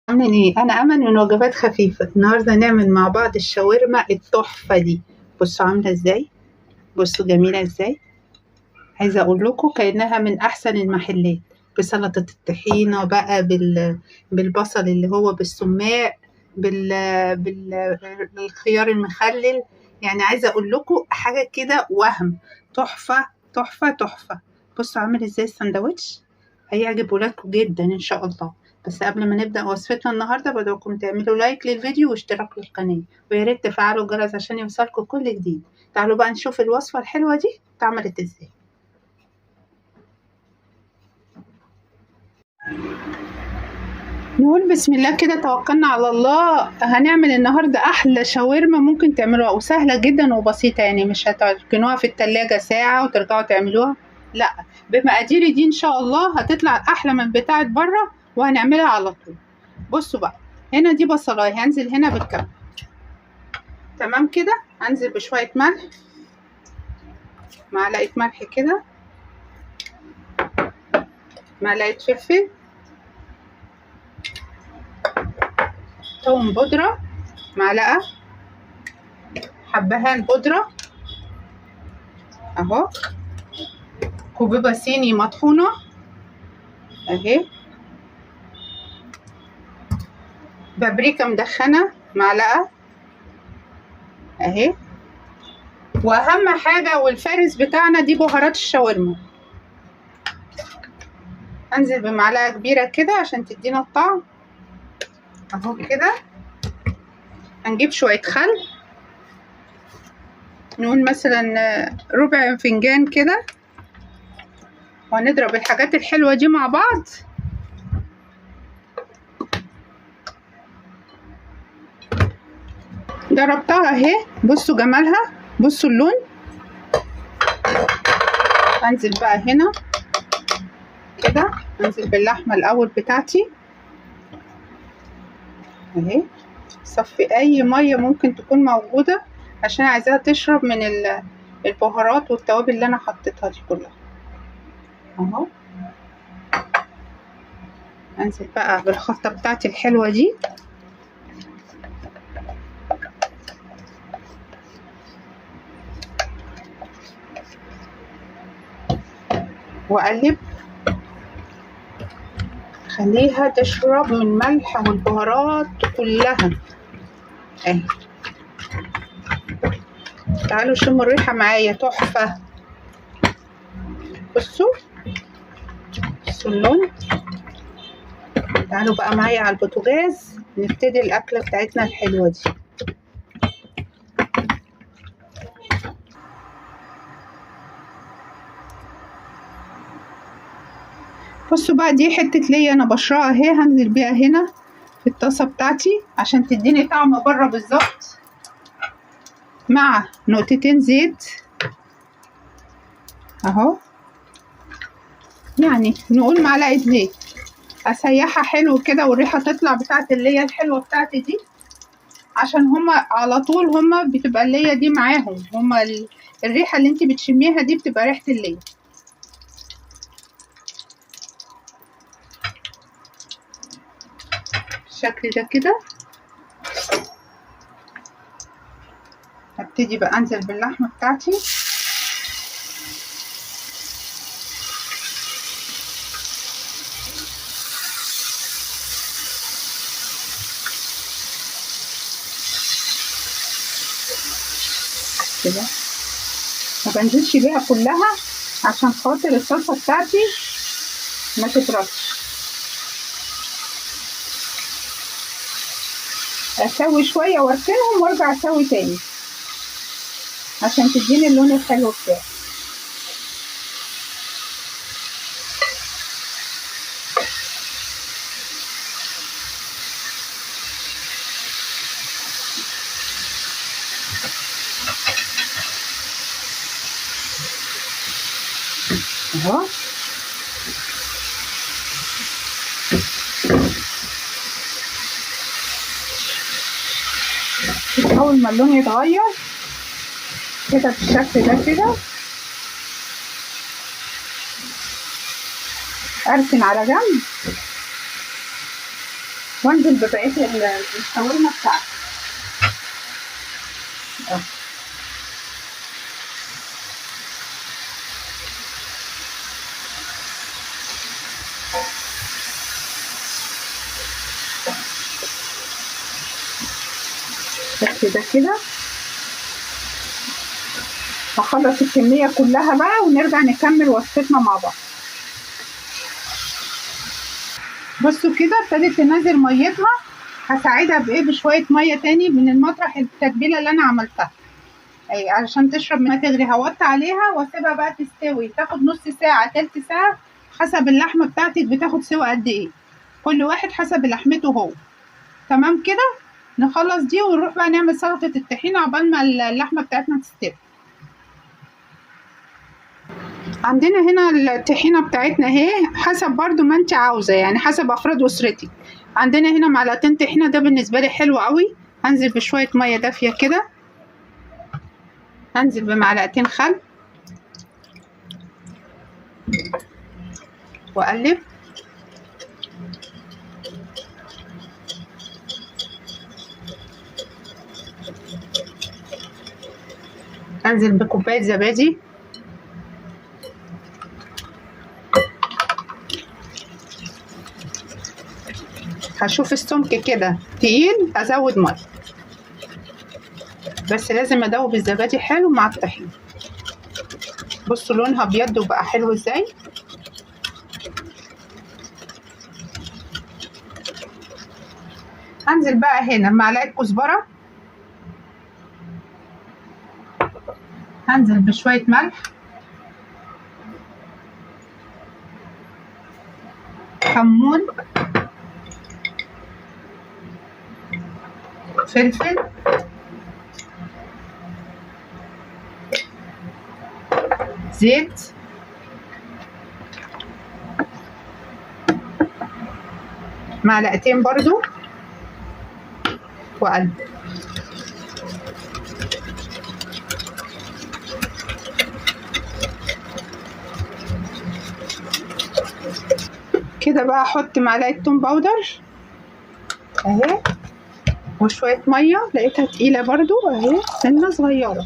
عاملين ايه؟ انا امل من وجبات خفيفه. النهارده نعمل مع بعض الشاورما التحفه دي. بصوا عامله ازاي، بصوا جميله ازاي. عايزه اقول لكم كانها من احسن المحلات، بسلطه الطحينه بقى بالبصل اللي هو بالسماق، بال... بالخيار المخلل. يعني عايزه اقول لكم حاجه كده وهم تحفه تحفه تحفه. بصوا عامل ازاي الساندوتش، هيعجب ولادكم جدا ان شاء الله. بس قبل ما نبدأ وصفتنا النهاردة بدعوكم تعملوا لايك للفيديو واشتراك للقناة، ويا ريت تفعلوا الجرس عشان يوصلكم كل جديد. تعالوا بقى نشوف الوصفة الحلوة دي اتعملت ازاي. نقول بسم الله كده، توكلنا على الله. هنعمل النهاردة أحلى شاورما ممكن تعملوها، وسهلة جدا وبسيطة. يعني مش هتركنوها في التلاجة ساعة وترجعوا تعملوها، لا، بمقاديري دي إن شاء الله هتطلع أحلى من بتاعة بره، وهنعملها على طول. بصوا بقى، هنا دي بصلاية، هنزل هنا بالكم. تمام كده، هنزل بشوية ملح، معلقة ملح كده، معلقة فلفل، توم بودرة معلقة، حبهان بودرة اهو، كوبيبة صيني مطحونة اهي، بابريكا مدخنة معلقة اهي. واهم حاجة والفارس بتاعنا دي بهارات الشاورما. انزل بمعلقة كبيرة كده عشان تدينا الطعم اهو كده. هنجيب شوية خل، نقول مثلا ربع فنجان كده، وهنضرب الحاجات الحلوة دي مع بعض. ضربتها اهي، بصوا جمالها، بصوا اللون. انزل بقى هنا كده، انزل باللحمة الاول بتاعتي اهي. صفي اي مية ممكن تكون موجودة عشان عايزاها تشرب من البهارات والتوابل اللي انا حطيتها دي كلها اهو. انزل بقى بالخلطة بتاعتي الحلوة دي، واقلب، خليها تشرب من الملح والبهارات كلها اهي. تعالوا شموا الريحة معايا تحفة. بصوا اللون. تعالوا بقى معايا على البوتاجاز نبتدي الأكلة بتاعتنا الحلوة دي. بصوا بقى، دي حتة ليا أنا بشرها اهي، هنزل بيها هنا في الطاسة بتاعتي عشان تديني طعم بره بالظبط، مع نقطتين زيت اهو، يعني نقول معلقة زيت. اسيحها حلو كده والريحة تطلع بتاعت الليا الحلوة بتاعتي دي، عشان هما على طول هما بتبقى الليا دي معاهم، هما الريحة اللي انت بتشميها دي بتبقى ريحة الليا. بالشكل ده كده. هبتدي بقى انزل باللحمة بتاعتي كده، ما بنزلش بيها كلها عشان خاطر الصلصة بتاعتي ما تتركش. اسوي شوية واركنهم وارجع اسوي تاني عشان تديني اللون الحلو بتاعي. اهو اول ما اللون يتغير كده بالشكل ده كده، اركن على جنب وانزل ببقيه الشاورما بتاعتي. بس ده كده هخلص الكميه كلها بقى ونرجع نكمل وصفتنا مع بعض. بصوا كده ابتدت تنزل ميتها، هساعدها بايه؟ بشويه ميه تاني من المطرح التتبيله اللي انا عملتها علشان تشرب ما تغلي. هوطي عليها واسيبها بقى تستوي، تاخد نص ساعه تلت ساعه حسب اللحمه بتاعتك بتاخد سوا قد ايه، كل واحد حسب لحمته هو. تمام كده، نخلص دي ونروح بقى نعمل سلطه الطحينه عقبال ما اللحمه بتاعتنا تستوي. عندنا هنا الطحينه بتاعتنا اهي، حسب برضو ما انت عاوزه، يعني حسب افراد اسرتك. عندنا هنا معلقتين طحينه، ده بالنسبه لي حلو قوي. هنزل بشويه ميه دافيه كده، هنزل بمعلقتين خل واقلب. انزل بكوبايه زبادي، هشوف السمك كده تقيل ازود ميه، بس لازم ادوب الزبادي حلو مع الطحينه. بصوا لونها ابيض وبقى حلو ازاي. هنزل بقى هنا معلقه كزبره، هنزل بشويه ملح، كمون، فلفل، زيت، معلقتين برضو، وقلب. كده بقى احط معلقه توم باودر اهي، وشويه ميه، لقيتها تقيله برضو اهي سنه صغيره.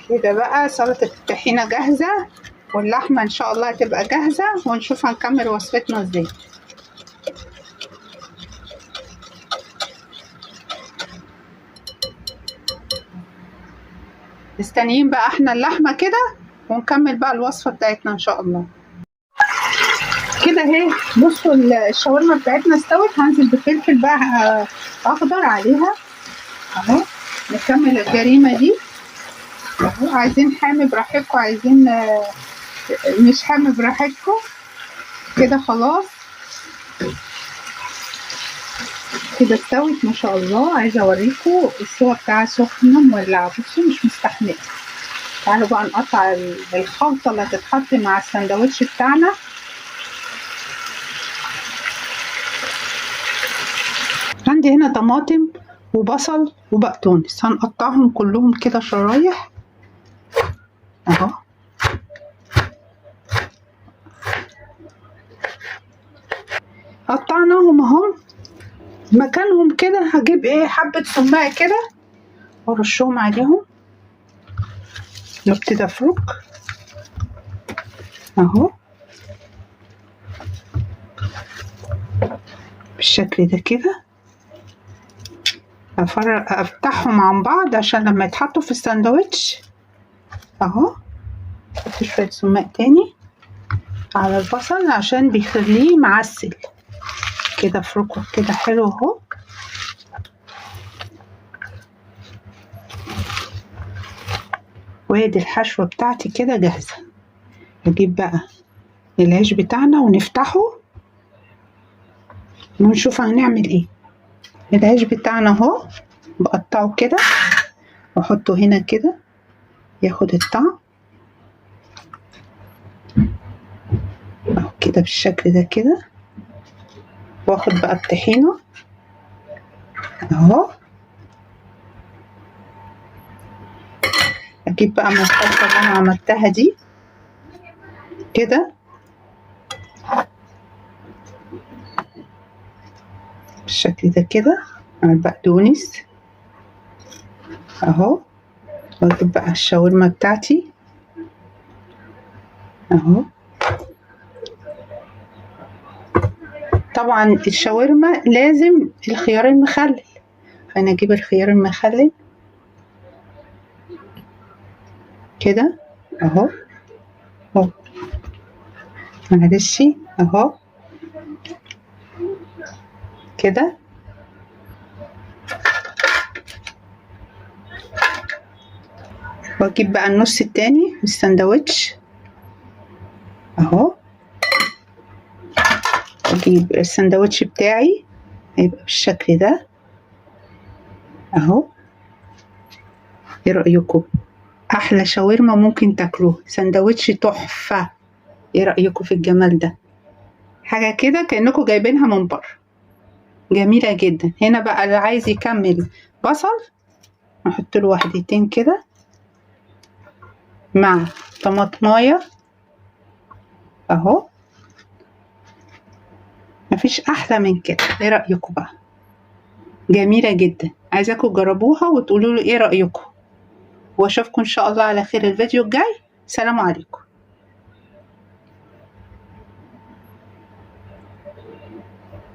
كده بقى سلطه الطحينه جاهزه، واللحمه ان شاء الله هتبقى جاهزه، ونشوف هنكمل وصفتنا ازاي. مستنيين بقى احنا اللحمه كده، ونكمل بقى الوصفه بتاعتنا ان شاء الله. كده اهي بصوا الشاورما بتاعتنا استوت. هنزل بفلفل بقى اخضر عليها اهو. نكمل الجريمه دي اهو. عايزين حامي براحتكم، عايزين مش حامي براحتكم. كده خلاص كده استوت ما شاء الله. عايزه اوريكم السوا بتاعها سخنه مولعه، بصوا مش مستحمله. تعالوا بقى نقطع الخلطه اللي هتتحط مع السندوتش بتاعنا. عندي هنا طماطم وبصل وبقدونس، هنقطعهم كلهم كده شرايح اهو. قطعناهم اهو مكانهم كده. هجيب ايه حبة سماق كده وارشهم عليهم، وابتدي افرك اهو بالشكل ده كده. افتحهم عن بعض عشان لما يتحطوا في الساندوتش اهو. احط شوية سماق تاني على البصل عشان بيخليه معسل كده. افركه كده حلو اهو. وادي الحشوة بتاعتي كده جاهزة. نجيب بقى العيش بتاعنا ونفتحه ونشوف هنعمل ايه. العيش بتاعنا اهو بقطعه كده واحطه هنا كده ياخد الطعم اهو كده بالشكل ده كده. واخد بقى الطحينة اهو. اجيب بقى من الخلطة اللي انا عملتها دي كده بالشكل ده كده مع البقدونس اهو. واجيب بقى الشاورما بتاعتي اهو. طبعا الشاورما لازم الخيار المخلل، فانا اجيب الخيار المخلل كده اهو اهو، معلش اهو كده. واجيب بقى النص التاني من الساندوتش اهو. اجيب الساندوتش بتاعي هيبقى بالشكل ده اهو. ايه رأيكم؟ احلى شاورما ممكن تاكلوه، ساندوتش تحفة. ايه رأيكم في الجمال ده؟ حاجة كده كأنكم جايبينها من بره، جميلة جدا. هنا بقى اللي عايز يكمل بصل نحط له واحدتين كده مع طماطمايه اهو. مفيش احلى من كده. ايه رأيكم بقى؟ جميلة جدا، عايزاكم تجربوها وتقولوا لي ايه رأيكم. واشوفكم ان شاء الله على خير الفيديو الجاي. سلام عليكم.